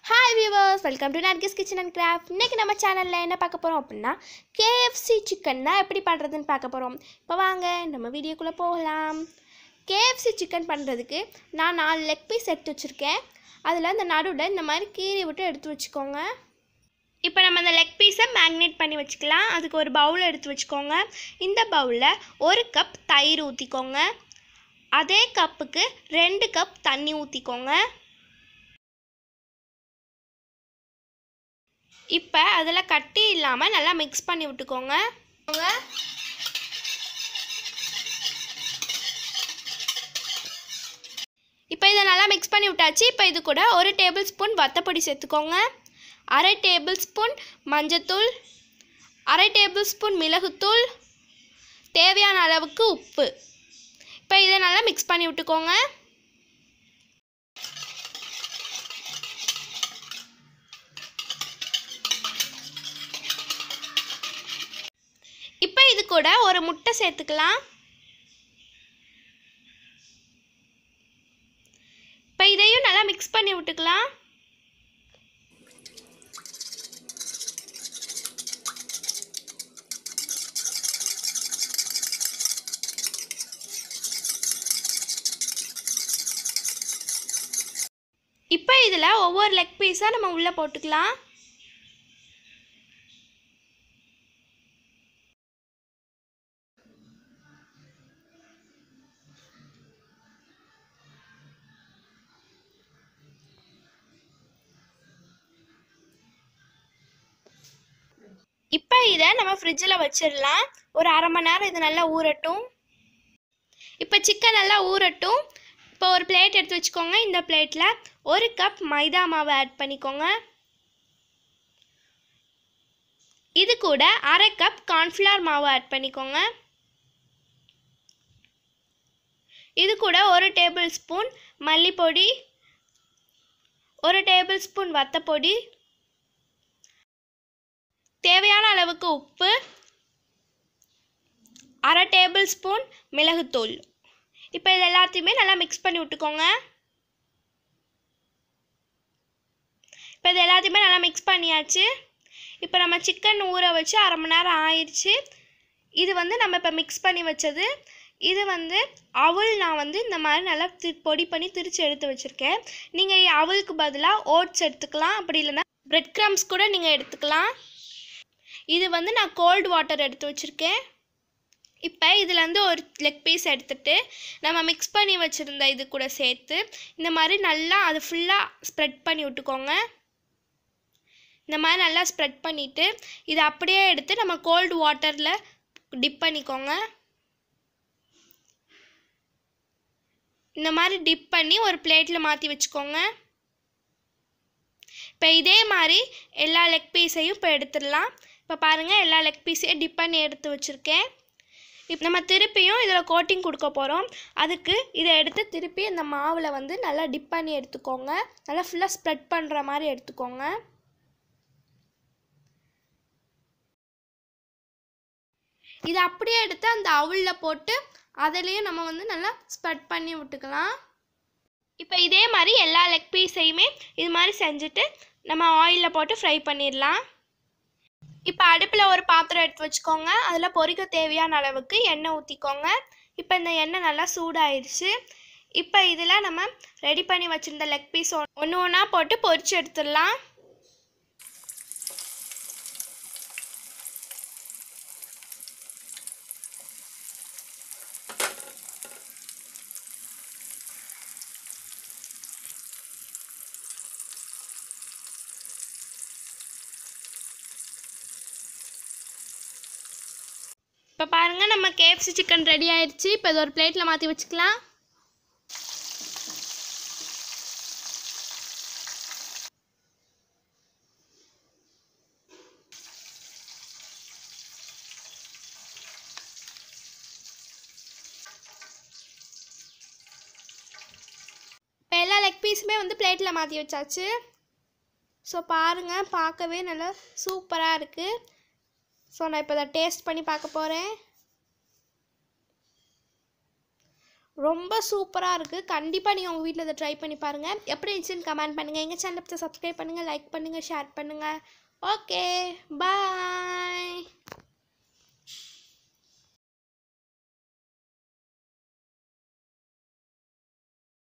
Hi viewers, welcome to Nargis Kitchen and Craft. இன்னைக்கு நம்ம சேனல்ல என்ன பார்க்க போறோம் அப்படினா KFC சிக்கன் எப்படி பண்றதுன்னு பார்க்க போறோம். இப்போ வாங்க நம்ம வீடியோக்குள்ள போகலாம். KFC சிக்கன் பண்றதுக்கு நான் 4 லெக் பீஸ் எடுத்து வச்சிருக்கேன். அதுல அந்த நடுவுல இந்த மாதிரி கீறி விட்டு எடுத்து வச்சுக்கோங்க. இப்போ நம்ம அந்த லெக் பீஸை மேக்னேட் பண்ணி வச்சுக்கலாம். அதுக்கு ஒரு பவுல் எடுத்து வச்சுக்கோங்க. இந்த பவுல்ல 1 கப் தயிர் ஊத்திக்கோங்க. அதே கப்புக்கு 2 கப் தண்ணி ஊத்திக்கோங்க. இப்போ அதில் கட்டி இல்லாமல் நல்லா மிக்ஸ் பண்ணி விட்டுக்கோங்க. இப்போ இதை நல்லா மிக்ஸ் பண்ணி விட்டாச்சு. இப்போ இது கூட 1 டேபிள் ஸ்பூன் வத்தப்பொடி சேர்த்துக்கோங்க. 1/2 டேபிள் ஸ்பூன் மஞ்சத்தூள், 1/2 டேபிள் ஸ்பூன் மிளகுத்தூள், தேவையான அளவுக்கு உப்பு. இப்போ இதை நல்லா மிக்ஸ் பண்ணி விட்டுக்கோங்க. இப்போ இது கூட ஒரு முட்டை சேர்த்துக்கலாம். இப்போ இதையும் நல்லா மிக்ஸ் பண்ணி விட்டுக்கலாம். இப்போ இதில் ஒவ்வொரு லெக் பீஸாக நம்ம உள்ளே போட்டுக்கலாம். இப்போ இதை நம்ம ஃப்ரிட்ஜில் வச்சிடலாம். ஒரு 1/2 மணி நேரம் இது நல்லா ஊறட்டும். இப்போ சிக்கன் நல்லா ஊறட்டும். இப்போ ஒரு பிளேட் எடுத்து வச்சுக்கோங்க. இந்த பிளேட்டில் 1 கப் மைதா மாவு ஆட் பண்ணிக்கோங்க. இது கூட 1/2 கப் கார்ன்ஃப்ளவர் மாவு ஆட் பண்ணிக்கோங்க. இது கூட 1 டேபிள் ஸ்பூன் மல்லிப்பொடி, 1 டேபிள் ஸ்பூன் வத்தப்பொடி, தேவையான அளவுக்கு உப்பு, 1/2 டேபிள் ஸ்பூன் மிளகுத்தூள். இப்போ இது எல்லாத்தையுமே நல்லா மிக்ஸ் பண்ணி விட்டுக்கோங்க. இப்போ இது எல்லாத்தையுமே நல்லா மிக்ஸ் பண்ணியாச்சு. இப்போ நம்ம சிக்கன் ஊற வச்சு 1/2 மணி நேரம் ஆயிடுச்சு. இது நம்ம இப்போ மிக்ஸ் பண்ணி வச்சது. இது அவல் நான் இந்த மாதிரி நல்லா பொடி பண்ணி திரிச்சு எடுத்து வச்சுருக்கேன். நீங்கள் அவலுக்கு பதிலாக ஓட்ஸ் எடுத்துக்கலாம். அப்படி இல்லைன்னா பிரெட் க்ரம்ஸ் கூட நீங்கள் எடுத்துக்கலாம். இது நான் கோல்டு வாட்டர் எடுத்து வச்சுருக்கேன். இப்போ இதுலேருந்து ஒரு லெக் பீஸ் எடுத்துகிட்டு நம்ம மிக்ஸ் பண்ணி வச்சுருந்த இது கூட சேர்த்து இந்த மாதிரி நல்லா அது ஃபுல்லாக ஸ்ப்ரெட் பண்ணி விட்டுக்கோங்க. இந்த மாதிரி நல்லா ஸ்ப்ரெட் பண்ணிவிட்டு இதை அப்படியே எடுத்து நம்ம கோல்டு வாட்டரில் டிப் பண்ணிக்கோங்க. இந்த மாதிரி டிப் பண்ணி ஒரு பிளேட்டில் மாற்றி வச்சுக்கோங்க. இப்போ இதே மாதிரி எல்லா லெக் பீஸையும் இப்போ எடுத்துடலாம். இப்போ பாருங்கள், எல்லா லெக் பீஸையும் டிப் பண்ணி எடுத்து வச்சுருக்கேன். இப்போ நம்ம திருப்பியும் இதில் கோட்டிங் கொடுக்க போகிறோம். அதுக்கு இதை எடுத்து திருப்பி இந்த மாவில் நல்லா டிப் பண்ணி எடுத்துக்கோங்க. நல்லா ஃபுல்லாக ஸ்ப்ரெட் பண்ணுற மாதிரி எடுத்துக்கோங்க. இதை அப்படியே எடுத்து அந்த அவலில் போட்டு அதிலையும் நம்ம நல்லா ஸ்ப்ரெட் பண்ணி விட்டுக்கலாம். இப்போ இதே மாதிரி எல்லா லெக் பீஸையுமே இது மாதிரி செஞ்சுட்டு நம்ம ஆயிலில் போட்டு ஃப்ரை பண்ணிடலாம். இப்போ அடுப்பில் ஒரு பாத்திரம் எடுத்து வச்சுக்கோங்க. அதில் பொரிக்க தேவையான அளவுக்கு எண்ணெய் ஊற்றிக்கோங்க. இப்போ இந்த எண்ணெய் நல்லா சூடாயிடுச்சு. இப்போ இதில் நம்ம ரெடி பண்ணி வச்சுருந்த லெக் பீஸ் ஒன்று ஒன்றா போட்டு பொரிச்சு எடுத்துடலாம். இப்போ பாருங்கள், நம்ம KFC சிக்கன் ரெடி ஆயிடுச்சு. இப்போ இது ஒரு பிளேட்டில் மாற்றி வச்சுக்கலாம். இப்போ எல்லா லெக் பீஸுமே பிளேட்டில் மாற்றி வச்சாச்சு. ஸோ பாருங்கள், பார்க்கவே நல்லா சூப்பராக இருக்குது. ஸோ நான் இப்போ அதை டேஸ்ட் பண்ணி பார்க்க போகிறேன். ரொம்ப சூப்பராக இருக்குது. கண்டிப்பாக நீங்கள் உங்கள் வீட்டில் இதை ட்ரை பண்ணி பாருங்கள். எப்படி இருந்துச்சுன்னு கமெண்ட் பண்ணுங்கள். எங்கள் சேனலை சப்ஸ்கிரைப் பண்ணுங்கள், லைக் பண்ணுங்கள், ஷேர் பண்ணுங்கள். ஓகே, பாய்.